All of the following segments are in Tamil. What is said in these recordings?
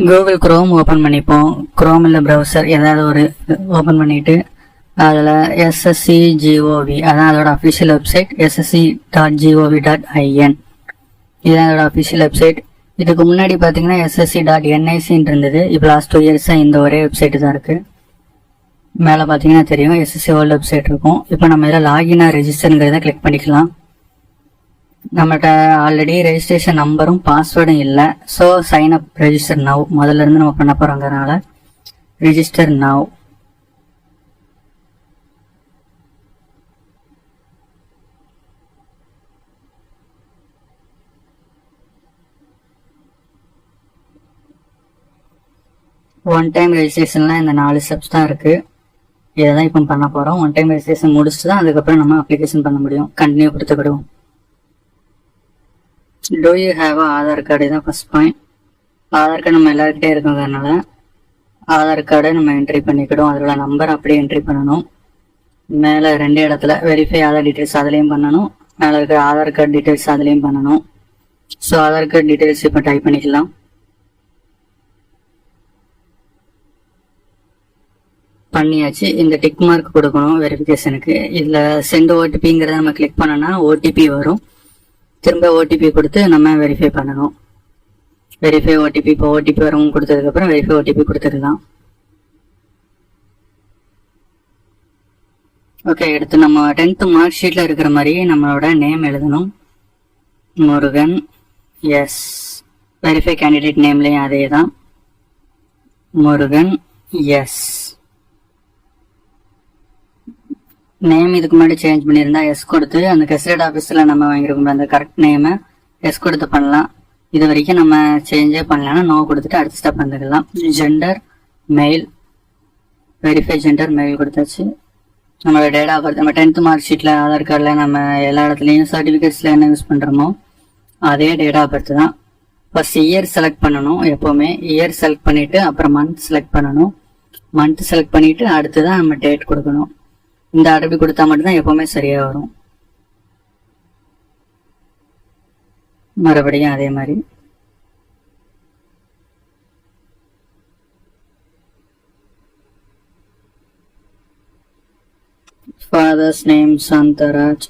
கூகுள் குரோம் ஓப்பன் பண்ணிப்போம். குரோம் இல்லை ப்ரௌசர் ஏதாவது ஒரு ஓப்பன் பண்ணிவிட்டு அதில் SSCGOV அதான் அதோட அஃபிஷியல் வெப்சைட் ssc.gov.in இதுதான் அதோட அஃபிஷியல் வெப்சைட். இதுக்கு முன்னாடி பார்த்தீங்கன்னா ssc.nic இருந்தது. இப்போ லாஸ்ட் 2 இயர்ஸாக இந்த ஒரே வெப்சைட்டு தான் இருக்குது. மேலே பார்த்தீங்கன்னா தெரியும் SSC வேர்ல்டு வெப்சைட் இருக்கும். இப்போ நம்ம இதில் லாகினாக ரெஜிஸ்டருங்கிறத கிளிக் பண்ணிக்கலாம். நம்மகிட்ட ஆல்ரெடி ரெஜிஸ்ட்ரேஷன் நம்பரும் பாஸ்வேர்டும் இல்லை. So sign up register now முதல்ல இருந்து நம்ம பண்ண போகிறோங்கிறனால ரிஜிஸ்டர் நவ். ஒன் டைம் ரெஜிஸ்ட்ரேஷன்லாம் இந்த 4 ஸ்டெப்ஸ் தான் இருக்குது. இதை தான் இப்போ பண்ண போகிறோம். ஒன் டைம் ரெஜிஸ்ட்ரேஷன் முடிச்சுட்டு தான் அதுக்கப்புறம் நம்ம அப்ளிகேஷன் பண்ண முடியும். கண்டினியூ கொடுத்துக்கிடுவோம். Do you have Aadhaar card தான் ஃபர்ஸ்ட் பாயிண்ட். ஆதார் கார்டு நம்ம எல்லாருக்கிட்டே இருக்கோங்கிறதுனால ஆதார் கார்டை நம்ம என்ட்ரி பண்ணிக்கிடுவோம். அதோட நம்பர் அப்படியே என்ட்ரி பண்ணணும். மேலே 2 இடத்துல வெரிஃபை ஆதார் டீட்டெயில்ஸ் அதுலேயும் பண்ணணும். மேலே இருக்கிற ஆதார் கார்டு டீட்டெயில்ஸ் அதுலேயும் பண்ணணும். ஸோ ஆதார் கார்டு டீட்டெயில்ஸ் இப்போ டைப் பண்ணிக்கலாம். பண்ணியாச்சு. இந்த டிக் மார்க் கொடுக்கணும் வெரிஃபிகேஷனுக்கு. இதில் சென்ட் ஓடிபிங்கிறத நம்ம கிளிக் பண்ணோன்னா ஓடிபி வரும். திரும்ப ஓடிபி கொடுத்து நம்ம வெரிஃபை பண்ணணும். வெரிஃபை ஓடிபி இப்போ ஓடிபி வரவும் கொடுத்ததுக்கப்புறம் வெரிஃபை ஓடிபி கொடுத்துக்கலாம். ஓகே, எடுத்து நம்ம 10th மார்க் ஷீட்டில் இருக்கிற மாதிரி நம்மளோட நேம் எழுதணும். முருகன். எஸ். வெரிஃபை கேண்டிடேட் நேம்லேயும் அதே தான் முருகன். எஸ். நேம் இதுக்கு முன்னாடி சேஞ்ச் பண்ணியிருந்தா எஸ் கொடுத்து அந்த கெஸ்டட் ஆஃபீஸில் நம்ம வாங்கியிருக்கோம் அந்த கரெக்ட் நேமை எஸ் கொடுத்து பண்ணலாம். இது வரைக்கும் நம்ம சேஞ்சே பண்ணலாம்னா நோ கொடுத்துட்டு அடுத்த ஸ்டெப் வந்துக்கலாம். Gender mail. Verify gender mail கொடுத்தாச்சு. நம்மளோட டேட் ஆஃப் பர்த் நம்ம 10th மார்க் ஷீட்டில் ஆதார் கார்டில் நம்ம எல்லா இடத்துலையும் சர்டிஃபிகேட்ஸில் என்ன யூஸ் பண்ணுறோமோ அதே டேட் ஆஃப் பர்த் தான். ஃபர்ஸ்ட் இயர் செலக்ட் பண்ணணும். எப்போவுமே இயர் செலக்ட் பண்ணிவிட்டு அப்புறம் மந்த் செலக்ட் பண்ணணும். மந்த் செலக்ட் பண்ணிவிட்டு அடுத்து தான் நம்ம டேட் கொடுக்கணும். இந்த அரபி கொடுத்தா மட்டும்தான் எப்பவுமே சரியா வரும். மறுபடியும் அதே மாதிரி ஃபாதர்ஸ் நேம் சாந்தராஜ்.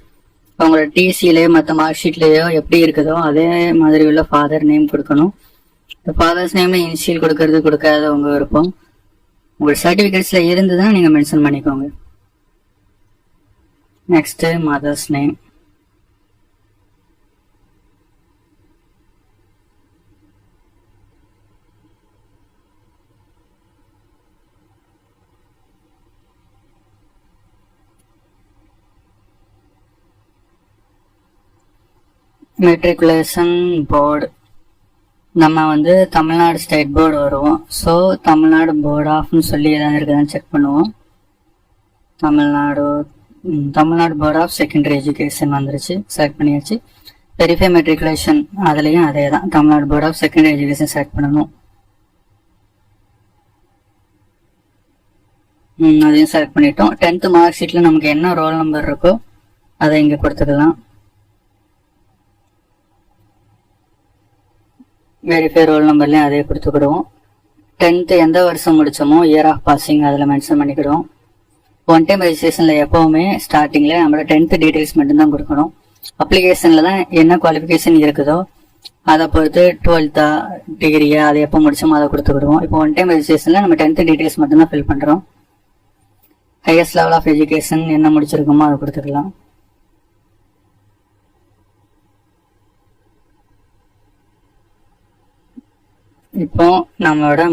அவங்களோட டிசிலேயோ மற்ற மார்க் ஷீட்லேயோ எப்படி இருக்குதோ அதே மாதிரி உள்ள ஃபாதர் நேம் கொடுக்கணும். இந்த ஃபாதர்ஸ் நேம்ல இனிஷியல் கொடுக்கறது கொடுக்காத உங்க விருப்பம். உங்களோட சர்டிஃபிகேட்ஸ்ல இருந்து தான் நீங்க மென்ஷன் பண்ணிக்கோங்க. Next, mother's name. Matriculation board. நம்ம தமிழ்நாடு ஸ்டேட் போர்டு வருவோம். ஸோ தமிழ்நாடு போர்டு ஆஃப்னு சொல்லி எதாவது இருக்குதான்னு செக் பண்ணுவோம். Tamil Nadu board of secondary education வந்துருச்சு. செலக்ட் பண்ணியாச்சு. வெரிஃபை மெட்ரிகுலேஷன் அதுலேயும் அதே தான். Tamil Nadu board of secondary education select பண்ணணும். அதையும் செலக்ட் பண்ணிட்டோம். 10th மார்க் ஷீட்டில் நமக்கு என்ன ரோல் நம்பர் இருக்கோ அதை இங்கே கொடுத்துக்கலாம். வெரிஃபை ரோல் நம்பர்லேயும் அதே கொடுத்துக்கிடுவோம். 10th எந்த வருஷம் முடிச்சோமோ இயர் ஆஃப் பாசிங் அதில் மென்ஷன் பண்ணிக்கிடுவோம். ஒன் டைம் ரெஜிஸ்ட்ரேஷனில் எப்போவுமே ஸ்டார்டிங்கில் நம்மளோட 10th டீட்டெயில்ஸ் மட்டும்தான் கொடுக்கணும். அப்ளிகேஷனில் தான் என்ன குவாலிஃபிகேஷன் இருக்குதோ அதை பொறுத்து 12th டிகிரியா அதை எப்போ முடிச்சோமோ அதை கொடுத்துக்கிடுவோம். இப்போ ஒன் டைம் ரெஜிஸ்ட்ரேஷனில் நம்ம 10th டீட்டெயில்ஸ் மட்டும்தான் ஃபில் பண்ணுறோம். ஹையஸ்ட் லெவல் ஆஃப் எஜுகேஷன் என்ன முடிச்சிருக்கோமோ அதை கொடுத்துக்கலாம். இப்போ நம்மளோட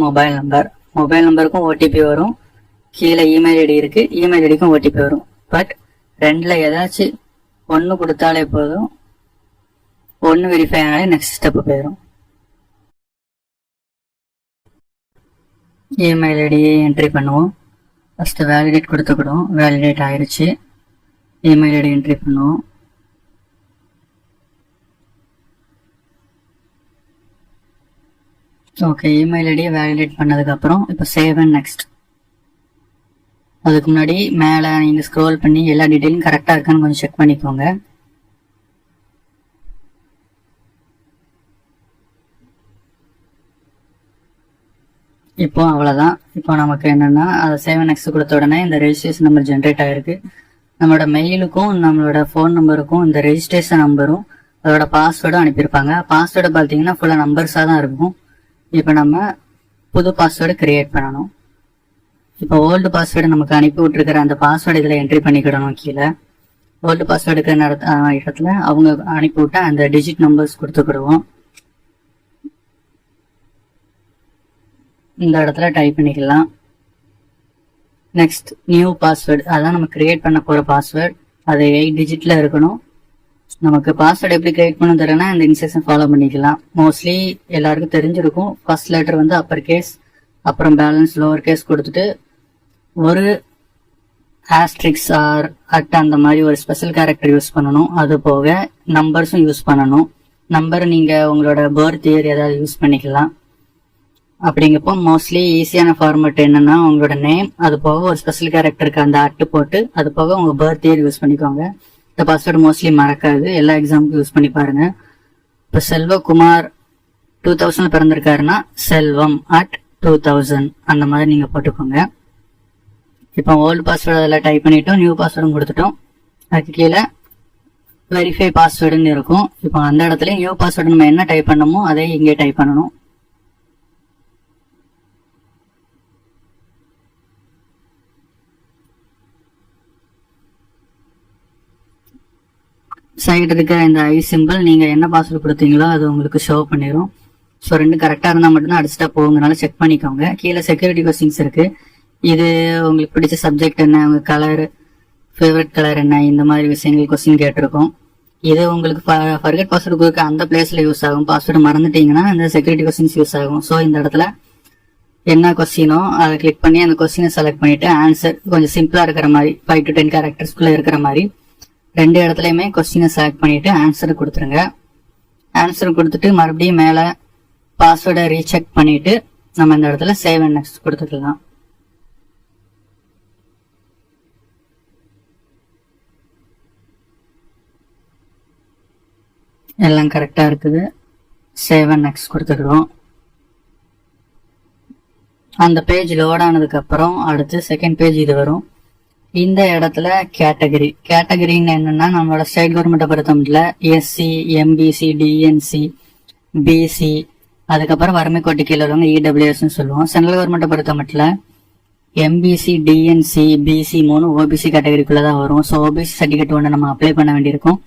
மொபைல் நம்பருக்கும் ஓடிபி வரும். கீழே இமெயில் ஐடி இருக்கு. இமெயில் ஐடிக்கும் ஓடிபி வரும். பட் 2ல ஏதாச்சும் ஒன்று கொடுத்தாலே போதும். ஒன்று வெரிஃபை ஆனாலே நெக்ஸ்ட் ஸ்டெப் போயிடும். இமெயில் ஐடியை என்ட்ரி பண்ணுவோம். ஃபர்ஸ்ட் வேலிடேட் கொடுத்துக்கிடுவோம். வேலிடேட் ஆயிடுச்சு. இமெயில் ஐடி என்ட்ரி பண்ணுவோம். ஓகே, இமெயில் ஐடியை வேலிடேட் பண்ணதுக்கப்புறம் இப்போ சேவ் அண்ட் நெக்ஸ்ட். அதுக்கு முன்னாடி மேலே நீங்கள் ஸ்க்ரோல் பண்ணி எல்லா டீட்டெயிலும் கரெக்டாக இருக்கான்னு கொஞ்சம் செக் பண்ணிக்கோங்க. இப்போ அவ்வளோதான். இப்போ நமக்கு என்னன்னா அதை சேவ் நெக்ஸ்ட் கொடுத்த உடனே இந்த ரெஜிஸ்ட்ரேஷன் நம்பர் ஜென்ரேட் ஆயிருக்கு. நம்மளோட மெயிலுக்கும் நம்மளோட ஃபோன் நம்பருக்கும் இந்த ரெஜிஸ்ட்ரேஷன் நம்பரும் அதோட பாஸ்வேர்டும் அனுப்பியிருப்பாங்க. பாஸ்வேர்டு பார்த்தீங்கன்னா ஃபுல்லாக நம்பர்ஸாக தான் இருக்கும். இப்போ நம்ம புது பாஸ்வேர்டு கிரியேட் பண்ணணும். இப்போ ஓல்டு பாஸ்வேர்டு நமக்கு அனுப்பி விட்டுருக்கிற அந்த பாஸ்வேர்டு இதில் என்ட்ரி பண்ணிக்கிடணும். கீழே ஓல்டு பாஸ்வேர்டுக்கு இடத்துல அவங்க அனுப்பி விட்ட அந்த டிஜிட் நம்பர்ஸ் கொடுத்துக்கிடுவோம். இந்த இடத்துல டைப் பண்ணிக்கலாம். நெக்ஸ்ட் நியூ பாஸ்வேர்டு, அதான் நம்ம கிரியேட் பண்ண போகிற பாஸ்வேர்டு. அது 8 டிஜிட்ல இருக்கணும். நமக்கு பாஸ்வேர்டு எப்படி கிரியேட் பண்ண தெரியலனா இந்த இன்ஸ்ட்ரக்ஷன் ஃபாலோ பண்ணிக்கலாம். மோஸ்ட்லி எல்லாருக்கும் தெரிஞ்சிருக்கும். ஃபர்ஸ்ட் லெட்டர் வந்து அப்பர் கேஸ், அப்புறம் பேலன்ஸ் லோவர் கேஸ் கொடுத்துட்டு ஒரு ஆஸ்ட்ரிக்ஸ் ஆர் அட் அந்த மாதிரி ஒரு ஸ்பெஷல் கேரக்டர் யூஸ் பண்ணணும். அது போக நம்பர்ஸும் யூஸ் பண்ணணும். நம்பர் நீங்கள் உங்களோட பர்த் இயர் ஏதாவது யூஸ் பண்ணிக்கலாம். அப்படிங்கப்போ மோஸ்ட்லி ஈஸியான ஃபார்மேட் என்னன்னா உங்களோட நேம், அது போக ஒரு ஸ்பெஷல் கேரக்டருக்கு அந்த அட்டு போட்டு அது போக உங்க பர்த் இயர் யூஸ் பண்ணிக்கோங்க. இந்த பாஸ்வேர்டு மோஸ்ட்லி மறக்காது. எல்லா எக்ஸாமுக்கும் யூஸ் பண்ணி பாருங்க. இப்போ செல்வகுமார் 2000 பிறந்திருக்காருன்னா செல்வம் at 2000 அந்த மாதிரி நீங்க போட்டுக்கோங்க. இப்போ ஓல்டு பாஸ்வேர்டு அதில் டைப் பண்ணிட்டோம், நியூ பாஸ்வேர்டும் கொடுத்துட்டோம். அதுக்கு கீழே வெரிஃபை பாஸ்வேர்டுன்னு இருக்கும். இப்போ அந்த இடத்துல நியூ பாஸ்வேர்டு நம்ம என்ன டைப் பண்ணமோ அதை இங்கே டைப் பண்ணணும். சைடு இருக்கிற இந்த ஐ சிம்பிள் நீங்க என்ன பாஸ்வேர்டு கொடுத்தீங்களோ அது உங்களுக்கு ஷோ பண்ணிடும். ஸோ ரெண்டு கரெக்டாக இருந்தால் மட்டும்தான் அடிச்சுட்டா போகுங்கனால செக் பண்ணிக்கோங்க. கீழே செக்யூரிட்டி கொஸ்டின்ஸ் இருக்கு. இது உங்களுக்கு பிடிச்ச சப்ஜெக்ட் என்ன, உங்க கலர், ஃபேவரட் கலர் என்ன, இந்த மாதிரி விஷயங்கள் கொஸ்டின் கேட்டிருக்கோம். இது உங்களுக்கு ஃபர்கெட் பாஸ்வேர்டு கொடுக்க அந்த பிளேஸ்ல யூஸ் ஆகும். பாஸ்வேர்டு மறந்துட்டீங்கன்னா இந்த செக்யூரிட்டி கொஸ்டின்ஸ் யூஸ் ஆகும். ஸோ இந்த இடத்துல என்ன கொஸ்டினோ அதை கிளிக் பண்ணி அந்த கொஸ்டினை செலக்ட் பண்ணிட்டு ஆன்சர் கொஞ்சம் சிம்பிளா இருக்கிற மாதிரி 5 to 10 கேரக்டர்ஸ்குள்ள இருக்கிற மாதிரி ரெண்டு இடத்துலையுமே கொஸ்டினை செலக்ட் பண்ணிட்டு ஆன்சர் கொடுத்துருங்க. ஆன்சர் கொடுத்துட்டு மறுபடியும் மேலே பாஸ்வேர்டை ரீசெக் பண்ணிட்டு நம்ம இந்த இடத்துல சேவ் அண்ட் நெக்ஸ்ட் கொடுத்துக்கலாம். எல்லாம் கரெக்டாக இருக்குது. சேவ் அண்ட் நெக்ஸ்ட் கொடுத்துக்கிறோம். அந்த பேஜ் லோட் ஆனதுக்கு அப்புறம் அடுத்து செகண்ட் பேஜ் இது வரும். இந்த இடத்துல கேட்டகரின்னு என்னன்னா நம்மளோட ஸ்டேட் கவர்மெண்ட்டை பொறுத்த மட்டும் எஸ்சி, எம்பிசி, டிஎன்சி, பிசி, அதுக்கப்புறம் வறுமை கோட்டு கீழே உள்ளவங்க இடபிள்யூஎஸ்ன்னு சொல்லுவோம். சென்ட்ரல் கவர்மெண்ட்டை பொறுத்த மட்டும் எம்பிசி, டிஎன்சி, பிசி 3 ஓபிசி கேட்டகரிக்குள்ள தான் வரும். ஸோ ஓபிசி சர்டிஃபிகேட் ஒன்று நம்ம அப்ளை பண்ண வேண்டியிருக்கும்.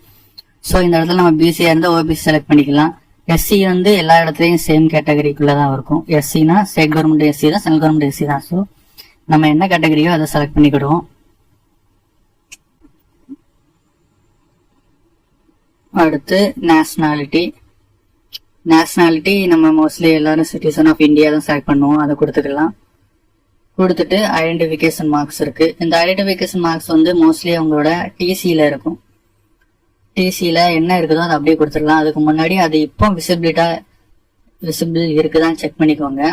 ஸோ இந்த இடத்துல நம்ம பிசியா இருந்தால் ஓபிசி செலக்ட் பண்ணிக்கலாம். எஸ்சி வந்து எல்லா இடத்துலையும் சேம் கேட்டகரிக்குள்ள தான் இருக்கும். எஸ்சினா ஸ்டேட் கவர்மெண்ட் எஸ்சி தான், சென்ட்ரல் கவர்மெண்ட் எஸ்சி தான். ஸோ நம்ம என்ன கேட்டகரியோ அதை செலக்ட் பண்ணிக்கிடுவோம். அடுத்து நேஷனாலிட்டி நம்ம மோஸ்ட்லி எல்லாரும் சிட்டிசன் ஆஃப் இந்தியா தான் செலக்ட் பண்ணுவோம். அதை கொடுத்துக்கலாம். கொடுத்துட்டு ஐடென்டிஃபிகேஷன் மார்க்ஸ் இருக்கு. இந்த ஐடென்டிஃபிகேஷன் மார்க்ஸ் வந்து மோஸ்ட்லி அவங்களோட டிசியில இருக்கும். டிசியில என்ன இருக்குதோ அதை அப்படியே கொடுத்துக்கலாம். அதுக்கு முன்னாடி அது இப்போ விசிபிள் இருக்குதான்னு செக் பண்ணிக்கோங்க.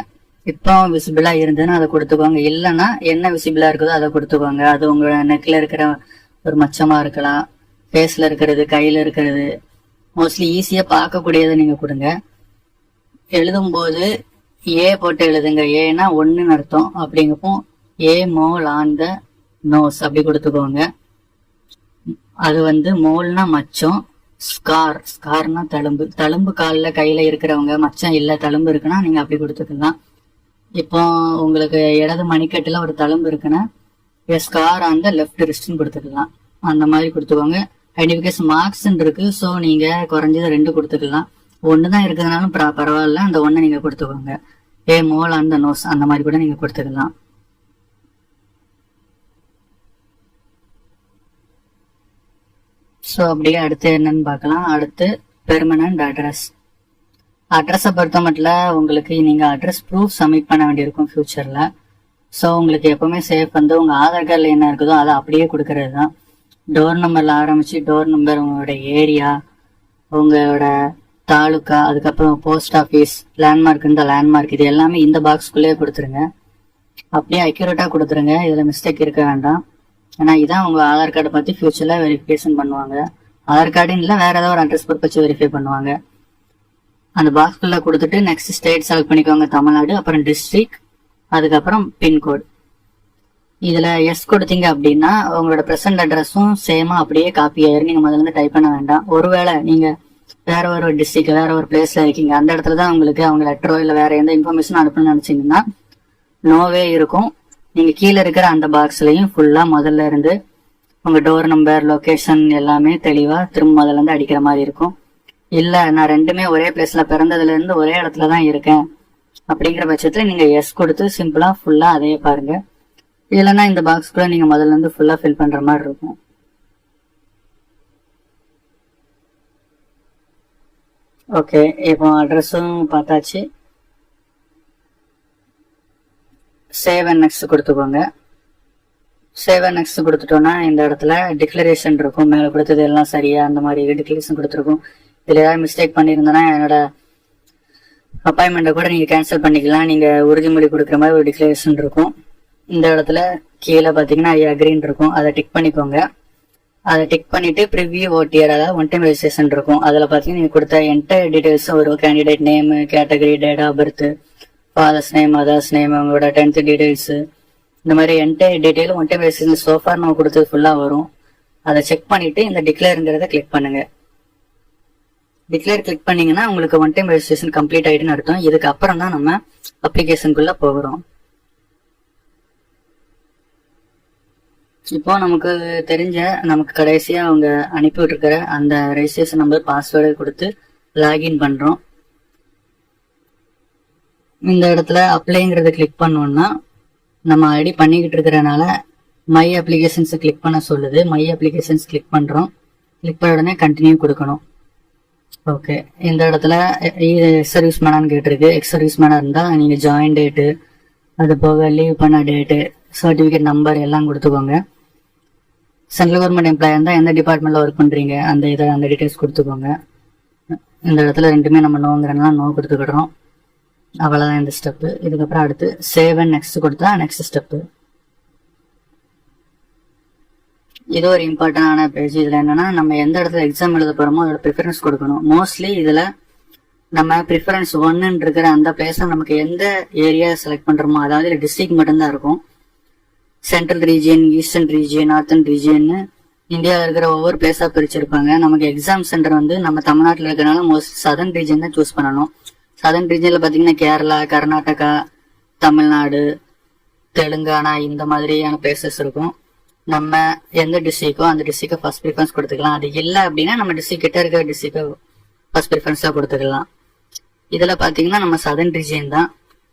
இப்போ விசிபிளா இருந்ததுன்னா அதை கொடுத்துக்கோங்க. இல்லைன்னா என்ன விசிபிளா இருக்குதோ அதை கொடுத்துக்கோங்க. அது உங்களோட நெக்ல இருக்கிற ஒரு மச்சமா இருக்கலாம், ஃபேஸ்ல இருக்கிறது, கையில இருக்கிறது, மோஸ்ட்லி ஈஸியா பார்க்கக்கூடியதை நீங்க கொடுங்க. எழுதும் போது ஏ போட்டு எழுதுங்க. ஏன்னா 1ன்னு அர்த்தம். அப்படிங்கப்போ ஏ மோல் ஆன் த நோஸ் அப்படி கொடுத்துக்கோங்க. அது வந்து மோல்னா மச்சம், ஸ்கார்னா தழும்பு காலில் கையில இருக்கிறவங்க மச்சம் இல்ல தழும்பு இருக்குன்னா நீங்க அப்படி கொடுத்துக்கலாம். இப்போ உங்களுக்கு இடது மணிக்கட்டுல ஒரு தழும்பு இருக்குன்னா ஸ்கார் ஆன் த லெஃப்ட் ரிஸ்ட்னு கொடுத்துக்கலாம். அந்த மாதிரி கொடுத்துக்கோங்க. ஐடென்டிஃபிகேஷன் மார்க்ஸ் இருக்கு. ஸோ நீங்க குறைஞ்சது 2 கொடுத்துக்கலாம். 1 தான் இருக்கிறதுனாலும் பரவாயில்ல, அந்த 1 நீங்க கொடுத்துக்கோங்க. ஏ மோல் ஆன் த நோஸ் அந்த மாதிரி கூட நீங்க கொடுத்துக்கலாம். ஸோ அப்படியே அடுத்து என்னன்னு பார்க்கலாம். அடுத்து பெர்மனன்ட் அட்ரஸை பொறுத்த மட்டும் உங்களுக்கு நீங்க அட்ரஸ் ப்ரூஃப் சப்மிட் பண்ண வேண்டியிருக்கும் ஃபியூச்சர்ல. ஸோ உங்களுக்கு எப்பவுமே சேஃப் வந்து உங்க ஆதார் கார்டில் என்ன இருக்குதோ அதை அப்படியே கொடுக்கறது தான். டோர் நம்பர்ல ஆரம்பிச்சு டோர் நம்பர், உங்களோட ஏரியா, உங்களோட தாலுக்கா, அதுக்கப்புறம் போஸ்ட் ஆஃபீஸ், லேண்ட்மார்க், இந்த லேண்ட்மார்க், இது எல்லாமே இந்த பாக்ஸ்குள்ளேயே கொடுத்துருங்க. அப்படியே அக்யூரேட்டா கொடுத்துருங்க. இதுல மிஸ்டேக் இருக்க வேண்டாம். ஏன்னா இதான் உங்க ஆதார் கார்டை பத்தி ஃபியூச்சர்ல வெரிஃபிகேஷன் பண்ணுவாங்க. ஆதார் கார்டுன்னு இல்லை, வேற ஏதாவது ஒரு அட்ரஸ் ப்ரூஃப் வச்சு வெரிஃபை பண்ணுவாங்க. அந்த பாக்ஸ்குள்ள கொடுத்துட்டு நெக்ஸ்ட் ஸ்டேட் செலக்ட் பண்ணிக்கோங்க, தமிழ்நாடு. அப்புறம் டிஸ்ட்ரிக்ட், அதுக்கப்புறம் பின்கோடு. இதுல எஸ் கொடுத்தீங்க அப்படின்னா உங்களோட பிரசன்ட் அட்ரஸும் சேமா அப்படியே காப்பி ஆயிரும். நீங்க முதல்ல இருந்து டைப் பண்ண வேண்டாம். ஒருவேளை நீங்க வேற ஒரு டிஸ்ட்ரிக்ட் வேற ஒரு பிளேஸ்ல இருக்கீங்க, அந்த இடத்துல தான் உங்களுக்கு அவங்க லெட்டரோ இல்ல வேற எந்த இன்ஃபர்மேஷன் அனுப்பணும்னு நினைச்சீங்கன்னா நோவே இருக்கும். நீங்க கீழே இருக்கிற அந்த பாக்ஸ்லயும் ஃபுல்லா முதல்ல இருந்து உங்க டோர் நம்பர் லொகேஷன் எல்லாமே தெளிவா திரும்ப முதல்ல இருந்து அடிக்கிற மாதிரி இருக்கும். இல்ல நான் ரெண்டுமே ஒரே பிளேஸ்ல பிறந்ததுல இருந்து ஒரே இடத்துலதான் இருக்கேன் அப்படிங்கிற பட்சத்துல நீங்க எஸ் கொடுத்து சிம்பிளா ஃபுல்லா அதையே பாருங்க. இல்லைன்னா இந்த பாக்ஸ் கூட நீங்க முதல்ல இருந்து ஃபுல்லா ஃபில் பண்ற மாதிரி இருக்கும். ஓகே, இப்போ அட்ரஸும் பார்த்தாச்சு. சேவ் அண்ட் நெக்ஸ்ட் கொடுத்துக்கோங்க. சேவ் அண்ட் நெக்ஸ்ட் கொடுத்துட்டோம்னா இந்த இடத்துல டிக்ளரேஷன் இருக்கும். மேலே கொடுத்தது எல்லாம் சரியா அந்த மாதிரி டிக்ளரேஷன் கொடுத்துருக்கும். இதுல ஏதாவது மிஸ்டேக் பண்ணியிருந்தோன்னா என்னோட அப்பாயின்மெண்ட்டை கூட நீங்க கேன்சல் பண்ணிக்கலாம். நீங்க உறுதிமொழி கொடுக்குற மாதிரி ஒரு டிக்ளரேஷன் இருக்கும். இந்த இடத்துல கீழே பாத்தீங்கன்னா அக்ரின்னு இருக்கும், அதை டிக் பண்ணிக்கோங்க. அதை டிக் பண்ணிட்டு ப்ரிவியூ ஓடிஆர், அதாவது ஒன் டைம் ரெஜிஸ்ட்ரேஷன் இருக்கும். அதுல பாத்தீங்கன்னா நீங்க கொடுத்த என்டையர் டீடைல்ஸ் வரும். Candidate name, category, date of birth, father's name, mother's name, உங்களோட 10th டீடைல்ஸ், இந்த மாதிரி entire detail one time registration so far நம்ம கொடுத்தது ஃபுல்லா வரும். அதை செக் பண்ணிட்டு இந்த டிக்ளேருங்கிறத கிளிக் பண்ணுங்க. டிக்ளேர் கிளிக் பண்ணீங்கன்னா உங்களுக்கு ஒன் டைம் ரெஜிஸ்ட்ரேஷன் கம்ப்ளீட் ஆயிடுன்னு அர்த்தம். இதுக்கு அப்புறம் தான் நம்ம அப்ளிகேஷனுக்குள்ள போகிறோம். இப்போ நமக்கு தெரிஞ்ச நமக்கு கடைசியா அவங்க அனுப்பி விட்டுருக்கிற அந்த ரெஜிஸ்ட்ரேஷன் நம்பர் பாஸ்வேர்டு கொடுத்து லாகின் பண்றோம். இந்த இடத்துல அப்ளைங்கிறத கிளிக் பண்ணோம்னா நம்ம ஆல்ரெடி பண்ணிக்கிட்டு இருக்கிறனால மை அப்ளிகேஷன்ஸ் கிளிக் பண்ண சொல்லுது. மை அப்ளிகேஷன்ஸ் கிளிக் பண்றோம். கிளிக் பண்ண உடனே கண்டினியூ கொடுக்கணும். ஓகே, இந்த இடத்துல எக்ஸ் சர்வீஸ் மேனான்னு கேட்டிருக்கு. எக்ஸ் சர்வீஸ் மேனா இருந்தா நீங்க ஜாயின் டேட்டு, அது போக லீவ் பண்ண டேட்டு, சர்டிபிகேட் நம்பர் எல்லாம் கொடுத்துக்கோங்க. சென்ட்ரல் கவர்மெண்ட் எம்ப்ளாயா இருந்தா எந்த டிபார்ட்மெண்ட்ல ஒர்க் பண்றீங்க அந்த டீடைல்ஸ் கொடுத்துக்கோங்க. இந்த இடத்துல ரெண்டுமே நம்ம நோங்கிறனால நோ கொடுத்துக்கிடுறோம். அவ்வளவுதான் இந்த ஸ்டெப்பு. இதுக்கப்புறம் அடுத்து சேவ் அண்ட் நெக்ஸ்ட் கொடுத்தா நெக்ஸ்ட் ஸ்டெப்பு. இது ஒரு இம்பார்ட்டன்டான பேஜ். இதுல என்னன்னா நம்ம எந்த இடத்துல எக்ஸாம் எழுத போறோமோ அதோட ப்ரிஃபரன்ஸ் கொடுக்கணும். மோஸ்ட்லி இதுல நம்ம ப்ரிஃபரன்ஸ் 1 இருக்கிற அந்த பிளேஸ்ல நமக்கு எந்த ஏரியா செலக்ட் பண்றோமோ, அதாவது டிஸ்ட்ரிக்ட் மட்டும்தான் இருக்கும். Central region, eastern region, northern region, இந்தியாவில் இருக்கிற ஒவ்வொரு பிளேஸா பிரிச்சிருப்பாங்க. நமக்கு எக்ஸாம் சென்டர் வந்து நம்ம தமிழ்நாட்டில் இருக்கிறனால மோஸ்ட் சதர்ன் ரீஜன் தான் சூஸ் பண்ணணும். சதர்ன் ரீஜன்ல பாத்தீங்கன்னா கேரளா, கர்நாடகா, தமிழ்நாடு, தெலுங்கானா இந்த மாதிரியான பிளேசஸ் இருக்கும். நம்ம எந்த டிஸ்ட்ரிக்டோ அந்த டிஸ்ட்ரிக்ட ஃபர்ஸ்ட் ப்ரிஃபரன்ஸ் கொடுத்துக்கலாம். அது இல்லை அப்படின்னா நம்ம டிஸ்ட்ரிக்ட் கிட்ட இருக்கிற டிஸ்ட்ரிக்ட ஃபர்ஸ்ட் ப்ரிஃபரன்ஸா கொடுத்துக்கலாம். இதுல பாத்தீங்கன்னா நம்ம சதர்ன் ரீஜியன் தான்.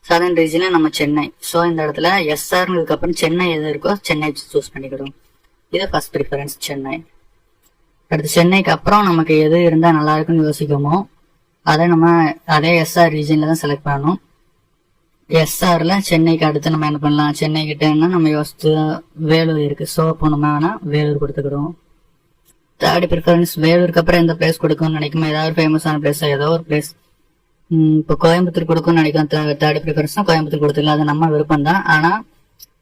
சதர்ன் ரீஜன்ல நம்ம சென்னை. ஸோ இந்த இடத்துல எஸ்ஆர்ங்கிறதுக்கு அப்புறம் சென்னை எது இருக்கோ சென்னை சூஸ் பண்ணிக்கிடும். இது ஃபர்ஸ்ட் ப்ரிஃபரன்ஸ் சென்னை. அடுத்து சென்னைக்கு அப்புறம் நமக்கு எது இருந்தா நல்லா இருக்குன்னு யோசிக்கோமோ அதை நம்ம அதே எஸ்ஆர் ரீஜன்ல தான் செலக்ட் பண்ணணும். எஸ்ஆர்ல சென்னைக்கு அடுத்து நம்ம என்ன பண்ணலாம், சென்னை கிட்டன்னா நம்ம யோசிச்சு வேலூர் இருக்கு. ஸோ அப்போ நம்ம வேணா வேலூர் கொடுத்துக்கிறோம். தேர்ட் ப்ரிஃபரன்ஸ் வேலூருக்கு அப்புறம் எந்த பிளேஸ் கொடுக்கும்னு நினைக்குமோ, ஏதாவது ஃபேமஸான பிளேஸ், ஏதோ ஒரு பிளேஸ். இப்போ கோயம்புத்தூர் கொடுக்கும்னு நினைக்கும். தேர்ட் ப்ரிஃபரன்ஸ் தான் கோயம்புத்தூர் கொடுத்துக்கலாம். அது நம்ம விருப்பம் தான். ஆனா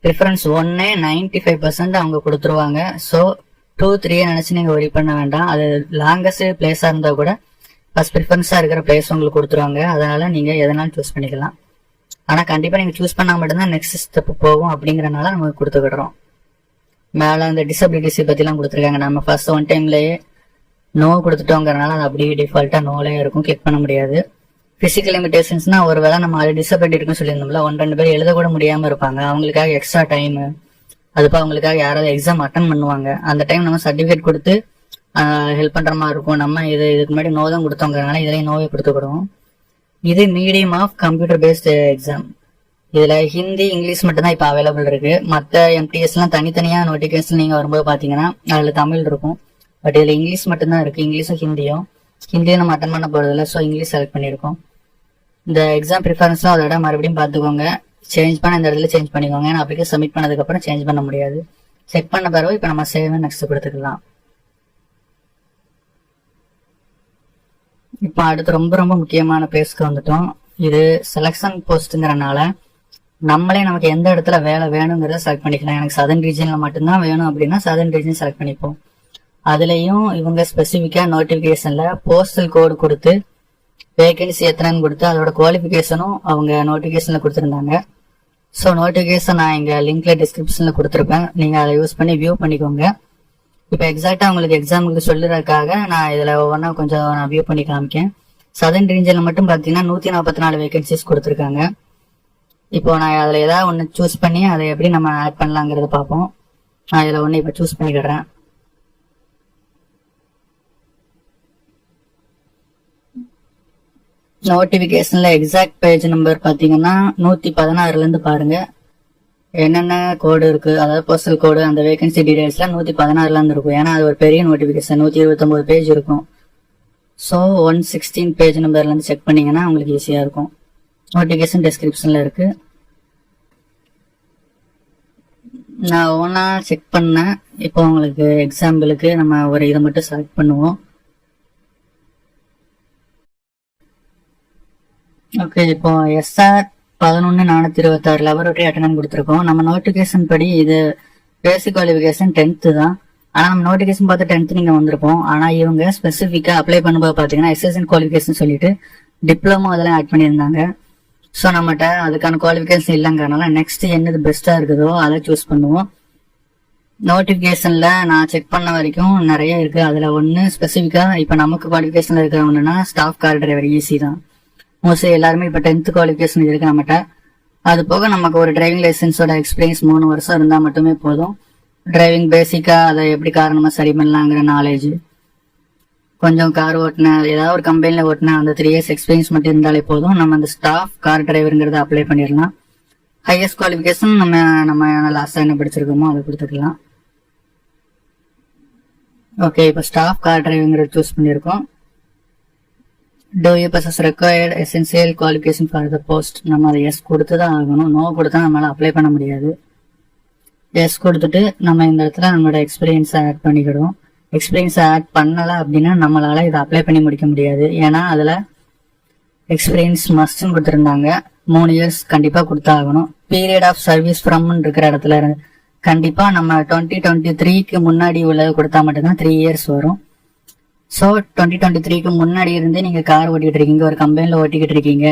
ப்ரிஃபரன்ஸ் 1 95% அவங்க கொடுத்துருவாங்க. ஸோ 2, 3 நினைச்சு நீங்க ஒரி பண்ண வேண்டாம். அது லாங்கஸ்ட் பிளேஸா இருந்தா கூட ஃபர்ஸ்ட் ப்ரிஃபரன்ஸா இருக்கிற பிளேஸ் உங்களுக்கு கொடுத்துருவாங்க. அதனால நீங்க எதனாலும் சூஸ் பண்ணிக்கலாம். ஆனா கண்டிப்பா நீங்க சூஸ் பண்ணா மட்டும்தான் நெக்ஸ்ட் ஸ்டெப் போகும். அப்படிங்கறனால நம்ம கொடுத்துக்கிடுறோம். மேல அந்த டிசபிலிட்டிஸ் பத்தி எல்லாம் கொடுத்துருக்காங்க. நம்ம ஃபர்ஸ்ட் ஒன் டைம்லயே நோ கொடுத்துட்டோங்கிறனால அது அப்படியே டிஃபால்ட்டா நோலே இருக்கும், கிளிக் பண்ண முடியாது. பிசிக்கல் லிமிடேஷன்ஸ்னா ஒருவேளை நம்ம ஆல்ரெடி டிசபிலிட்டி இருக்குன்னு சொல்லியிருந்தோம்ல, 1-2 பேர் எழுத கூட முடியாம இருப்பாங்க. அவங்களுக்காக எக்ஸ்ட்ரா டைம், அதுப்போ அவங்களுக்காக யாராவது எக்ஸாம் அட்டன் பண்ணுவாங்க. அந்த டைம் நம்ம சர்டிபிகேட் கொடுத்து ஹெல்ப் பண்ற மாதிரி இருக்கும். நம்ம இதுக்கு முன்னாடி நோ தான் கொடுத்தோங்கிறனால இதுலயும் நோவே கொடுத்துக்கிறோம். இது medium of computer based exam. இதுல ஹிந்தி, இங்கிலீஷ் மட்டும் தான் இப்ப அவைலபிள் இருக்கு. மற்ற எம்டிஎஸ் எல்லாம் தனித்தனியா நோட்டிபிகேஷன் நீங்க வரும்போது பாத்தீங்கன்னா அதுல தமிழ் இருக்கும். பட் இதுல இங்கிலீஷ் மட்டும்தான் இருக்கு. இங்கிலீஷும் ஹிந்தியும் நம்ம அட்டன் பண்ண போறது இல்லை. ஸோ இங்கிலீஷ் செலக்ட் பண்ணிருக்கோம். இந்த எக்ஸாம் ப்ரிஃபரன்ஸ்லாம் அதோட மறுபடியும் பார்த்துக்கோங்க. சேஞ்ச் பண்ண இந்த இடத்துல சேஞ்ச் பண்ணிக்கோங்க. ஏன்னா அப்ளிகேஷன் சப்மிட் பண்ணதுக்கு அப்புறம் சேஞ்ச் பண்ண முடியாது. செக் பண்ண பிறகு இப்ப நம்ம சேவ் நெக்ஸ்ட் கொடுத்துக்கலாம். இப்போ அடுத்து ரொம்ப ரொம்ப முக்கியமான பிளேஸ்க்கு வந்துட்டோம். இது செலக்ஷன் போஸ்ட்ங்கிறனால நம்மளே நமக்கு எந்த இடத்துல வேலை வேணுங்கிறத செலக்ட் பண்ணிக்கலாம். எனக்கு சதர்ன் ரீஜன்ல மட்டும்தான் வேணும் அப்படின்னா சதர்ன் ரீஜன் செலக்ட் பண்ணிப்போம். அதுலயும் இவங்க ஸ்பெசிபிக்கா நோட்டிபிகேஷன்ல போஸ்டல் கோடு கொடுத்து வேகன்சி எத்தனைன்னு கொடுத்து அதோட குவாலிஃபிகேஷனும் அவங்க நோட்டிபிகேஷன்ல கொடுத்துருந்தாங்க. ஸோ நோட்டிஃபிகேஷன் நான் இங்கே லிங்க்ல டிஸ்கிரிப்ஷனில் கொடுத்துருப்பேன், நீங்கள் அதை யூஸ் பண்ணி வியூ பண்ணிக்கோங்க. இப்போ எக்ஸாக்டாக உங்களுக்கு எக்ஸாமுக்கு சொல்லுறதுக்காக நான் இதில் ஒவ்வொன்றா கொஞ்சம் நான் வியூ பண்ணி காமிக்கேன். சதர்ன் ரீஜனில் மட்டும் பார்த்தீங்கன்னா 144 வேகன்சிஸ் கொடுத்துருக்காங்க. இப்போ நான் அதில் ஏதாவது ஒன்று சூஸ் பண்ணி அதை எப்படி நம்ம ஆட் பண்ணலாங்கிறத பார்ப்போம். நான் இதில் ஒன்று இப்போ சூஸ் பண்ணிக்கிடுறேன். நோட்டிஃபிகேஷனில் எக்ஸாக்ட் பேஜ் நம்பர் பார்த்தீங்கன்னா 116 பாருங்க என்னென்ன கோடு இருக்கு, அதாவது போஸ்டல் கோடு, அந்த வேகன்சி டீடைல்ஸ்லாம் 116 இருக்கும். ஏன்னா அது ஒரு பெரிய நோட்டிஃபிகேஷன், 129 பேஜ் இருக்கும். ஸோ 116 பேஜ் நம்பர்லேருந்து செக் பண்ணீங்கன்னா உங்களுக்கு ஈஸியாக இருக்கும். நோட்டிஃபிகேஷன் டிஸ்கிரிப்ஷனில் இருக்கு. நான் ஒன்றா செக் பண்ணேன். இப்போ உங்களுக்கு எக்ஸாம்பிளுக்கு நம்ம ஒரு இதை மட்டும் செலக்ட் பண்ணுவோம். ஓகே, இப்போ SR 11,426 லெபரட்டரி அட்டெண்டன்ஸ் கொடுத்துருக்கோம். நம்ம நோட்டிஃபிகேஷன் படி இது பேசிக் குவாலிஃபிகேஷன் 10th தான். ஆனால் நம்ம நோட்டிஃபிகேஷன் பார்த்து 10th நீங்கள் வந்திருப்போம். ஆனால் இவங்க ஸ்பெசிஃபிக்காக அப்ளை பண்ணும்போது பார்த்தீங்கன்னா SSN குவாலிஃபிகேஷன் சொல்லிட்டு டிப்ளமோ அதெல்லாம் ஆட் பண்ணியிருந்தாங்க. ஸோ நம்மகிட்ட அதுக்கான குவாலிஃபிகேஷன் இல்லைங்கிறனால நெக்ஸ்ட் என்னது பெஸ்ட்டாக இருக்குதோ அதை சூஸ் பண்ணுவோம். நோட்டிஃபிகேஷனில் நான் செக் பண்ண வரைக்கும் நிறைய இருக்குது. அதில் ஒன்று ஸ்பெசிஃபிக்காக இப்போ நமக்கு குவாலிஃபிகேஷனில் இருக்கிற ஒன்றுனா ஸ்டாஃப் கார் டிரைவர் ஈஸி தான். மோஸ்ட்லி எல்லாருமே இப்போ 10th குவாலிஃபிகேஷன் இருக்கு நம்மகிட்ட. அது போக நமக்கு ஒரு டிரைவிங் லைசன்ஸோட எக்ஸ்பீரியன்ஸ் 3 வருஷம் இருந்தால் மட்டுமே போதும். டிரைவிங் பேசிக்காக அதை எப்படி காரணமாக சரி பண்ணலாங்கிற நாலேஜ், கொஞ்சம் கார் ஓட்டின ஏதாவது ஒரு கம்பெனியில் ஓட்டின அந்த 3 years எக்ஸ்பீரியன்ஸ் மட்டும் இருந்தாலே போதும். நம்ம அந்த ஸ்டாஃப் கார் டிரைவருங்கிறத அப்ளை பண்ணிடலாம். ஹையஸ்ட் குவாலிஃபிகேஷன் நம்ம லாஸ்ட்டாக என்ன படிச்சிருக்கோமோ அதை கொடுத்துக்கலாம். ஓகே, இப்போ ஸ்டாஃப் கார் டிரைவருங்கிறத சூஸ் பண்ணியிருக்கோம். Do you possess required essential qualification for the post? நம்ம அதை எஸ் கொடுத்து தான் ஆகணும். நோ கொடுத்தா நம்மளால அப்ளை பண்ண முடியாது. எஸ் கொடுத்துட்டு நம்ம இந்த இடத்துல நம்மளோட எக்ஸ்பீரியன்ஸை ஆட் பண்ணிக்கிடுவோம். எக்ஸ்பீரியன்ஸை ஆட் பண்ணலை அப்படின்னா நம்மளால இதை அப்ளை பண்ணி முடிக்க முடியாது. ஏன்னா அதில் எக்ஸ்பீரியன்ஸ் மஸ்ட்னு கொடுத்துருந்தாங்க. 3 years கண்டிப்பாக கொடுத்தாகணும். பீரியட் ஆஃப் சர்வீஸ் ஃப்ரம்னு இருக்கிற இடத்துல கண்டிப்பாக நம்ம 2023க்கு முன்னாடி உள்ளது கொடுத்தா மட்டும்தான் 3 years வரும். ஸோ 2023க்கு முன்னாடி இருந்து நீங்கள் கார் ஓட்டிக்கிட்டு இருக்கீங்க, ஒரு கம்பெனியில் ஓட்டிக்கிட்டு இருக்கீங்க,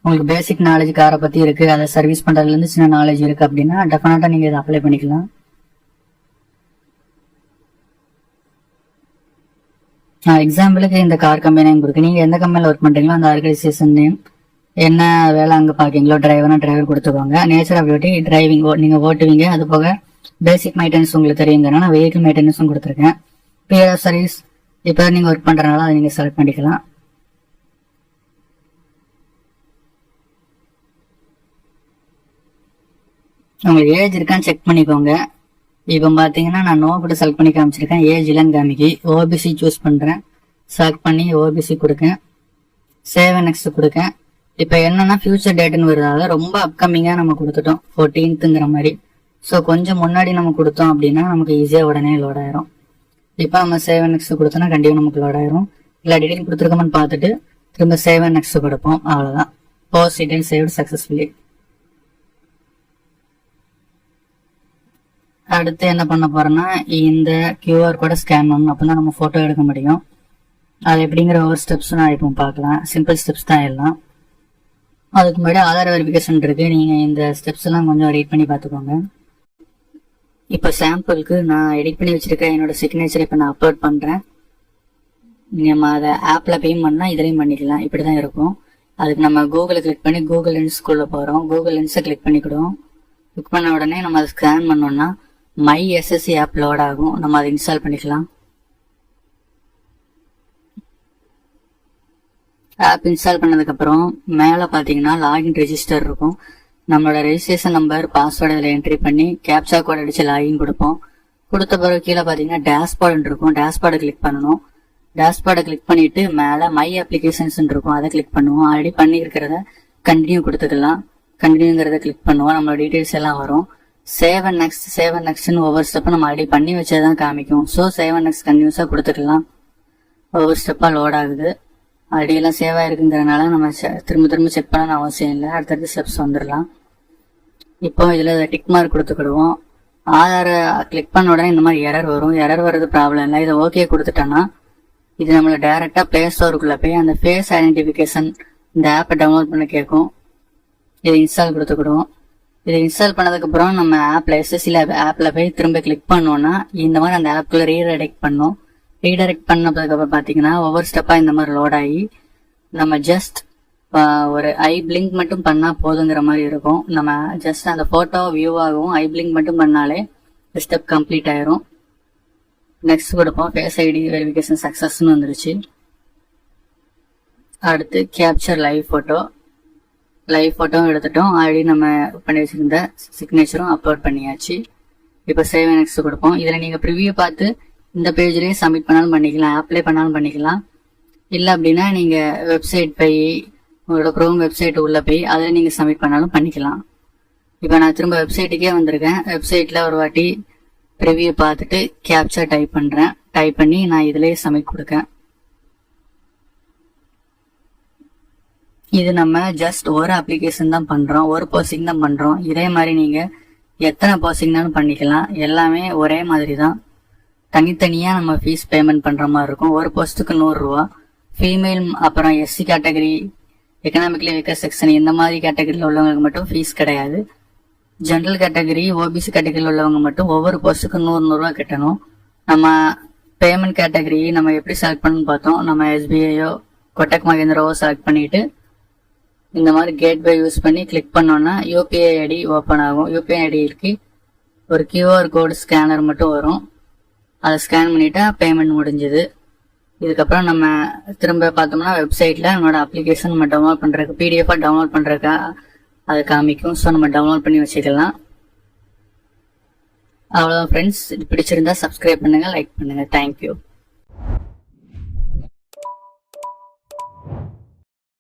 உங்களுக்கு பேசிக் நாலேஜ் காரை பற்றி இருக்குது, அதை சர்வீஸ் பண்ணுறதுலேருந்து சின்ன நாலேஜ் இருக்குது அப்படின்னா டெஃபினட்டாக நீங்கள் இதை அப்ளை பண்ணிக்கலாம். எக்ஸாம்பிளுக்கு இந்த கார் கம்பெனி கொடுக்கு, நீங்கள் எந்த கம்பெனியில் ஒர்க் பண்ணுறீங்களோ அந்த ஆர்கனைசேஷன் நேம், என்ன வேலை அங்கே பார்க்கீங்களோ டிரைவர்னா டிரைவர் கொடுத்துக்கோங்க. நேச்சர் ஆஃப் டியூட்டி டிரைவிங் நீங்கள் ஓட்டுவீங்க. அது போக பேசிக் மெயின்டெனன்ஸ் உங்களுக்கு தெரியுங்கன்னா நான் வெஹிக்கிள் மெயின்டெனன்ஸும் கொடுத்துருக்கேன். பீரியட் ஆஃப் சர்வீஸ் இப்போ நீங்கள் ஒர்க் பண்ணுறதுனால அதை நீங்கள் செலக்ட் பண்ணிக்கலாம். உங்களுக்கு ஏஜ் இருக்கான்னு செக் பண்ணிக்கோங்க. இப்போ பார்த்தீங்கன்னா நான் நோ கூட செலக்ட் பண்ணி காமிச்சிருக்கேன். ஏஜ் இல்லைன்னு காமிக்கி ஓபிசி சூஸ் பண்ணுறேன். செலக்ட் பண்ணி ஓபிசி கொடுக்கேன். சேவ் நெக்ஸ்ட் கொடுக்கேன். இப்போ என்னன்னா ஃபியூச்சர் டேட்டுன்னு வருதால ரொம்ப அப்கமிங்காக நம்ம கொடுத்துட்டோம் 14th மாதிரி. ஸோ கொஞ்சம் முன்னாடி நம்ம கொடுத்தோம் அப்படின்னா நமக்கு ஈஸியாக உடனே லோட் ஆயிரும். இப்போ நம்ம சேவ் நெக்ஸ்ட் கொடுத்தோன்னா கண்டிப்பாக நமக்கு லோட் ஆயிரும். இல்லை டீடைல் கொடுத்துருக்கோம்னு பார்த்துட்டு திரும்ப சேவ் நெக்ஸ்ட் கொடுப்போம். அவ்வளோதான். Post detail saved successfully. அடுத்து என்ன பண்ண போறோம்னா இந்த QR கோடை ஸ்கேன் பண்ணணும். அப்போ தான் நம்ம ஃபோட்டோ எடுக்க முடியும். அது எப்படிங்கிற ஒவ்வொரு ஸ்டெப்ஸும் நான் இப்போ பார்க்கலாம். சிம்பிள் ஸ்டெப்ஸ் தான் எல்லாம். அதுக்கு முன்னாடி ஆதார் வெரிஃபிகேஷன் இருக்கு. நீங்கள் இந்த ஸ்டெப்ஸ் எல்லாம் கொஞ்சம் ரீட் பண்ணி பார்த்துக்கோங்க. இப்போ சாம்பிளுக்கு நான் எடிட் பண்ணி வச்சிருக்க என்னோட சிக்னேச்சர் இப்போ நான் அப்லோட் பண்ணுறேன். நம்ம அதை ஆப்பில் பேம் பண்ணால் இதுலேயும் பண்ணிக்கலாம். இப்படி தான் இருக்கும். அதுக்கு நம்ம கூகுளை கிளிக் பண்ணி கூகுள் லென்ஸ்குள்ளே போகிறோம். கூகுள் லென்ஸை கிளிக் பண்ணிக்கிடுவோம். கிளிக் பண்ண உடனே நம்ம அதை ஸ்கேன் பண்ணோம்னா மை SSC ஆப் லோட் ஆகும். நம்ம அதை இன்ஸ்டால் பண்ணிக்கலாம். ஆப் இன்ஸ்டால் பண்ணதுக்கப்புறம் மேலே பார்த்தீங்கன்னா லாகின் ரெஜிஸ்டர் இருக்கும். நம்மளோட ரெஜிஸ்ட்ரேஷன் நம்பர் பாஸ்வேர்டு இதில் என்ட்ரி பண்ணி கேப்சா கோட் அடிச்சு லாகின் கொடுப்போம். கொடுத்த பிறகு கீழே பார்த்தீங்கன்னா டேஷ்போர்டு இருக்கும். டேஷ்போர்டை கிளிக் பண்ணணும். டேஷ்போர்டை கிளிக் பண்ணிட்டு மேலே மை அப்ளிகேஷன்ஸ் இருக்கும். அதை கிளிக் பண்ணுவோம். ஆல்ரெடி பண்ணியிருக்கிறத கண்டினியூ கொடுத்துக்கலாம். கண்டினியூங்கிறத கிளிக் பண்ணுவோம். நம்மளோட டீட்டெயில்ஸ் எல்லாம் வரும். சேவ் அண்ட் நெக்ஸ்ட்னு ஒவ்வொரு ஸ்டெப்பும் நம்ம ஆல்ரெடி பண்ணி வச்சதான் காமிக்கும். ஸோ சேவ் அண்ட் நெக்ஸ்ட் கண்டினியூஸாக கொடுத்துக்கலாம். ஒவ்வொரு ஸ்டெப்பாக லோட் ஆகுது. ஐடியெல்லாம் சேவ் ஆயிருக்குங்கிறதுனால நம்ம திரும்ப திரும்ப செக் பண்ண அவசியம் இல்லை. அடுத்தடுத்து ஸ்டெப்ஸ் வந்துடலாம். இப்போ இதில் டிக் மார்க் கொடுத்துக்கிடுவோம். ஆதாரை கிளிக் பண்ண உடனே இந்த மாதிரி எரர் வரும். எரர் வர்றது ப்ராப்ளம் இல்லை. இதை ஓகே கொடுத்துட்டோன்னா இது நம்மளை டைரெக்டாக ப்ளே ஸ்டோருக்குள்ளே போய் அந்த ஃபேஸ் ஐடென்டிஃபிகேஷன் இந்த ஆப்பை டவுன்லோட் பண்ண கேட்கும். இதை இன்ஸ்டால் கொடுத்துக்கிடுவோம். இதை இன்ஸ்டால் பண்ணதுக்கப்புறம் நம்ம ஆப்பில் எஸ்எஸ்சியில் ஆப்பில் போய் திரும்ப கிளிக் பண்ணோன்னா இந்த மாதிரி அந்த ஆப்குள்ளே ரீடைரக்ட் பண்ணோம். ரீடைரக்ட் பண்ணதுக்கப்புறம் பார்த்தீங்கன்னா ஒவ்வொரு ஸ்டெப்பாக இந்த மாதிரி லோட் ஆகி நம்ம ஜஸ்ட் ஒரு ஐ பிளிங்க் மட்டும் பண்ணால் போதுங்கிற மாதிரி இருக்கும். நம்ம ஜஸ்ட் அந்த ஃபோட்டோ வியூ ஆகும், ஐ பிளிங்க் மட்டும் பண்ணாலே ஸ்டெப் கம்ப்ளீட் ஆயிரும். நெக்ஸ்ட் கொடுப்போம். ஃபேஸ் ஐடி வெரிஃபிகேஷன் சக்ஸஸ்ன்னு வந்துருச்சு. அடுத்து கேப்சர் லைவ் ஃபோட்டோவும் எடுத்துட்டோம். ஆல்ரெடி நம்ம பண்ணி வச்சிருந்த சிக்னேச்சரும் அப்லோட் பண்ணியாச்சு. இப்போ சேவ் நெக்ஸ்ட் கொடுப்போம். இதில் நீங்கள் ப்ரிவியூ பார்த்து இந்த பேஜ்லேயே சப்மிட் பண்ணாலும் பண்ணிக்கலாம், அப்ளை பண்ணாலும் பண்ணிக்கலாம். இல்லை அப்படின்னா நீங்கள் வெப்சைட் போய் உங்களோட க்ரோம் வெப்சைட் உள்ளே போய் அதில் நீங்கள் சப்மிட் பண்ணாலும் பண்ணிக்கலாம். இப்போ நான் திரும்ப வெப்சைட்டுக்கே வந்திருக்கேன். வெப்சைட்டில் ஒரு வாட்டி ப்ரிவியூ பார்த்துட்டு கேப்சர் டைப் பண்ணுறேன். டைப் பண்ணி நான் இதிலேயே சப்மிட் கொடுக்கேன். இது நம்ம ஜஸ்ட் ஒரு அப்ளிகேஷன் தான் பண்ணுறோம், ஒரு போஸ்டிங் தான் பண்ணுறோம். இதே மாதிரி நீங்கள் எத்தனை போஸ்டிங்னாலும் பண்ணிக்கலாம். எல்லாமே ஒரே மாதிரி தான். தனித்தனியாக நம்ம ஃபீஸ் பேமெண்ட் பண்ணுற மாதிரி இருக்கும். ஒரு போஸ்ட்டுக்கு 100 ரூபா. ஃபீமேல் அப்புறம் SC category, economically weaker section இந்த மாதிரி கேட்டகரியில் உள்ளவங்களுக்கு மட்டும் ஃபீஸ் கிடையாது. ஜென்ரல் கேட்டகரி, ஓபிசி கேட்டகரியில் உள்ளவங்க மட்டும் ஒவ்வொரு போஸ்ட்டுக்கு 100 ரூபா கட்டணும். நம்ம பேமெண்ட் கேட்டகரி நம்ம எப்படி செலக்ட் பண்ணணும்னு பார்த்தோம். நம்ம எஸ்பிஐயோ கொட்டக் மகேந்திராவோ செலக்ட் பண்ணிட்டு இந்த மாதிரி கேட்வே யூஸ் பண்ணி கிளிக் பண்ணோன்னா யூபிஐ ஐடி ஓப்பன் ஆகும். யூபிஐ ஐடிக்கு ஒரு கியூஆர் கோடு ஸ்கேனர் மட்டும் வரும். அதை ஸ்கேன் பண்ணிட்டா பேமெண்ட் முடிஞ்சுது. இதுக்கப்புறம் நம்ம திரும்ப பார்த்தோம்னா வெப்சைட்டில் நம்மளோட அப்ளிகேஷன் நம்ம டவுன்லோட் பண்ணுறதுக்கு பிடிஎஃபாக டவுன்லோட் பண்ணுறதுக்கா அது காமிக்கும். ஸோ நம்ம டவுன்லோட் பண்ணி வச்சுக்கலாம். அவ்வளோதான் ஃப்ரெண்ட்ஸ். இது பிடிச்சிருந்தா சப்ஸ்கிரைப் பண்ணுங்கள், லைக் பண்ணுங்கள். தேங்க்யூ.